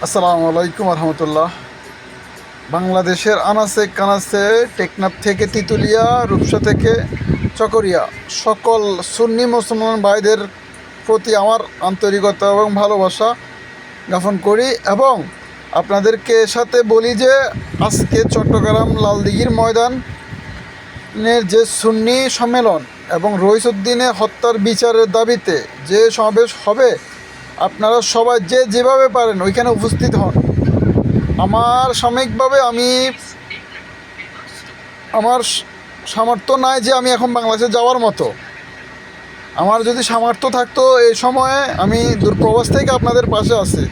আসসালামু আলাইকুম রহমতুল্লাহ। বাংলাদেশের আনাচে কানাচে, টেকনাফ থেকে তিতুলিয়া, রূপসা থেকে চকরিয়া, সকল সুন্নি মুসলমান ভাইদের প্রতি আমার আন্তরিকতা এবং ভালোবাসা জ্ঞাপন করি এবং আপনাদেরকে সাথে বলি যে আজকে চট্টগ্রাম লালদিঘির ময়দানের যে সুন্নি সম্মেলন এবং রইসুদ্দিনের হত্যার বিচারের দাবিতে যে সমাবেশ হবে, আপনারা সবাই যে যেভাবে পারেন ওইখানে উপস্থিত হন। আমার সাময়িকভাবে আমার সামর্থ্য নাই যে আমি এখন বাংলাদেশে যাওয়ার মতো। আমার যদি সামর্থ্য থাকতো এই সময়ে আমি দূরপ্রবাস থেকে আপনাদের পাশে আছি।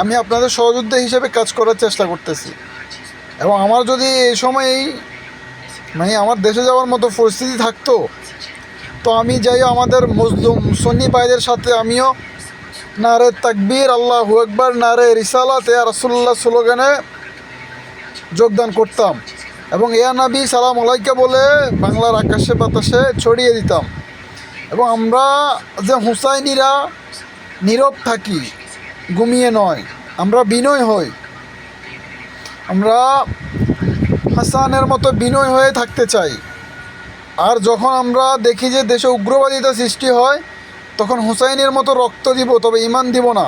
আমি আপনাদের সহযোদ্ধা হিসেবে কাজ করার চেষ্টা করতেছি এবং আমার যদি এই সময়েই আমার দেশে যাওয়ার মতো পরিস্থিতি থাকতো, তো আমি যাই আমাদের মুসলিম সুন্নি ভাইদের সাথে আমিও নারে তাকবীর, আল্লাহু আকবার, নারে রিসালাত ইয়া রাসূলুল্লাহ স্লোগানে যোগদান করতাম এবং ইয়া নবী সালাম আলাইকা বলে বাংলার আকাশে বাতাসে ছড়িয়ে দিতাম। এবং আমরা যে হুসাইনিরা নীরব থাকি, ঘুমিয়ে নয়, আমরা বিনয় হই, আমরা হাসানের মতো বিনয় হয়ে থাকতে চাই। আর যখন আমরা দেখি যে দেশে উগ্রবাদিতা সৃষ্টি হয়, তখন হুসাইনের মতো রক্ত দিব, তবে ইমান দিব না।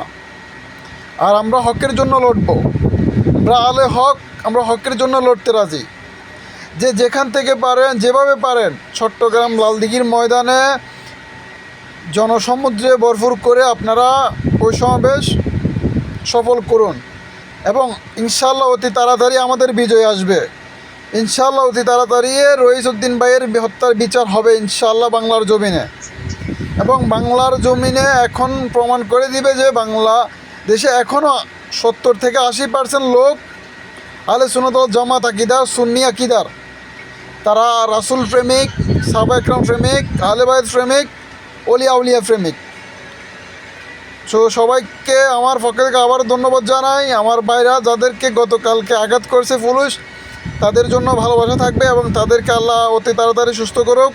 আর আমরা হকের জন্য লড়ব, আমরা আলে হক, আমরা হকের জন্য লড়তে রাজি। যে যেখান থেকে পারেন, যেভাবে পারেন, চট্টগ্রাম লালদিঘির ময়দানে জনসমুদ্রে ভরপুর করে আপনারা ওই সমাবেশ সফল করুন এবং ইনশাআল্লাহ অতি তাড়াতাড়ি আমাদের বিজয় আসবে। ইনশাআল্লাহ অতি তাড়াতাড়ি রইসুদ্দিন ভাইয়ের হত্যার বিচার হবে ইনশাআল্লাহ বাংলার জমিনে। এবং বাংলার জমিনে এখন প্রমাণ করে দিবে যে বাংলাদেশে এখনও 70 থেকে 80% লোক আহলে সুন্নাত ওয়াল জামাত আকিদার, সুন্নি আকিদার। তারা রাসূল প্রেমিক, সাহাবা একরাম প্রেমিক, আহলে বাইত প্রেমিক, ওলিয়া উলিয়া প্রেমিক। সবাইকে আমার পক্ষ থেকে আবার ধন্যবাদ জানাই। আমার ভাইরা যাদেরকে গতকালকে আঘাত করছে পুলিশ, তাদের জন্য ভালোবাসা থাকবে এবং তাদেরকে আল্লাহ অতি তাড়াতাড়ি সুস্থ করুক।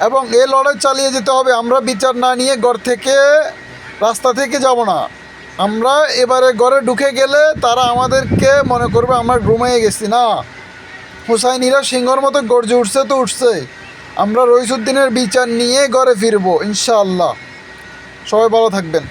এবং এই লড়াই চালিয়ে যেতে হবে। আমরা বিচার না নিয়ে ঘর থেকে, রাস্তা থেকে যাব না। আমরা এবারে ঘরে ঢুকে গেলে তারা আমাদেরকে মনে করবে আমরা ঘুমিয়ে গেছি। না, হুসাইনিরা সিংহর মতো গর্জে উঠছে তো উঠছে। আমরা রইসুদ্দিনের বিচার নিয়ে ঘরে ফিরবো ইনশাআল্লাহ। সবাই ভালো থাকবেন।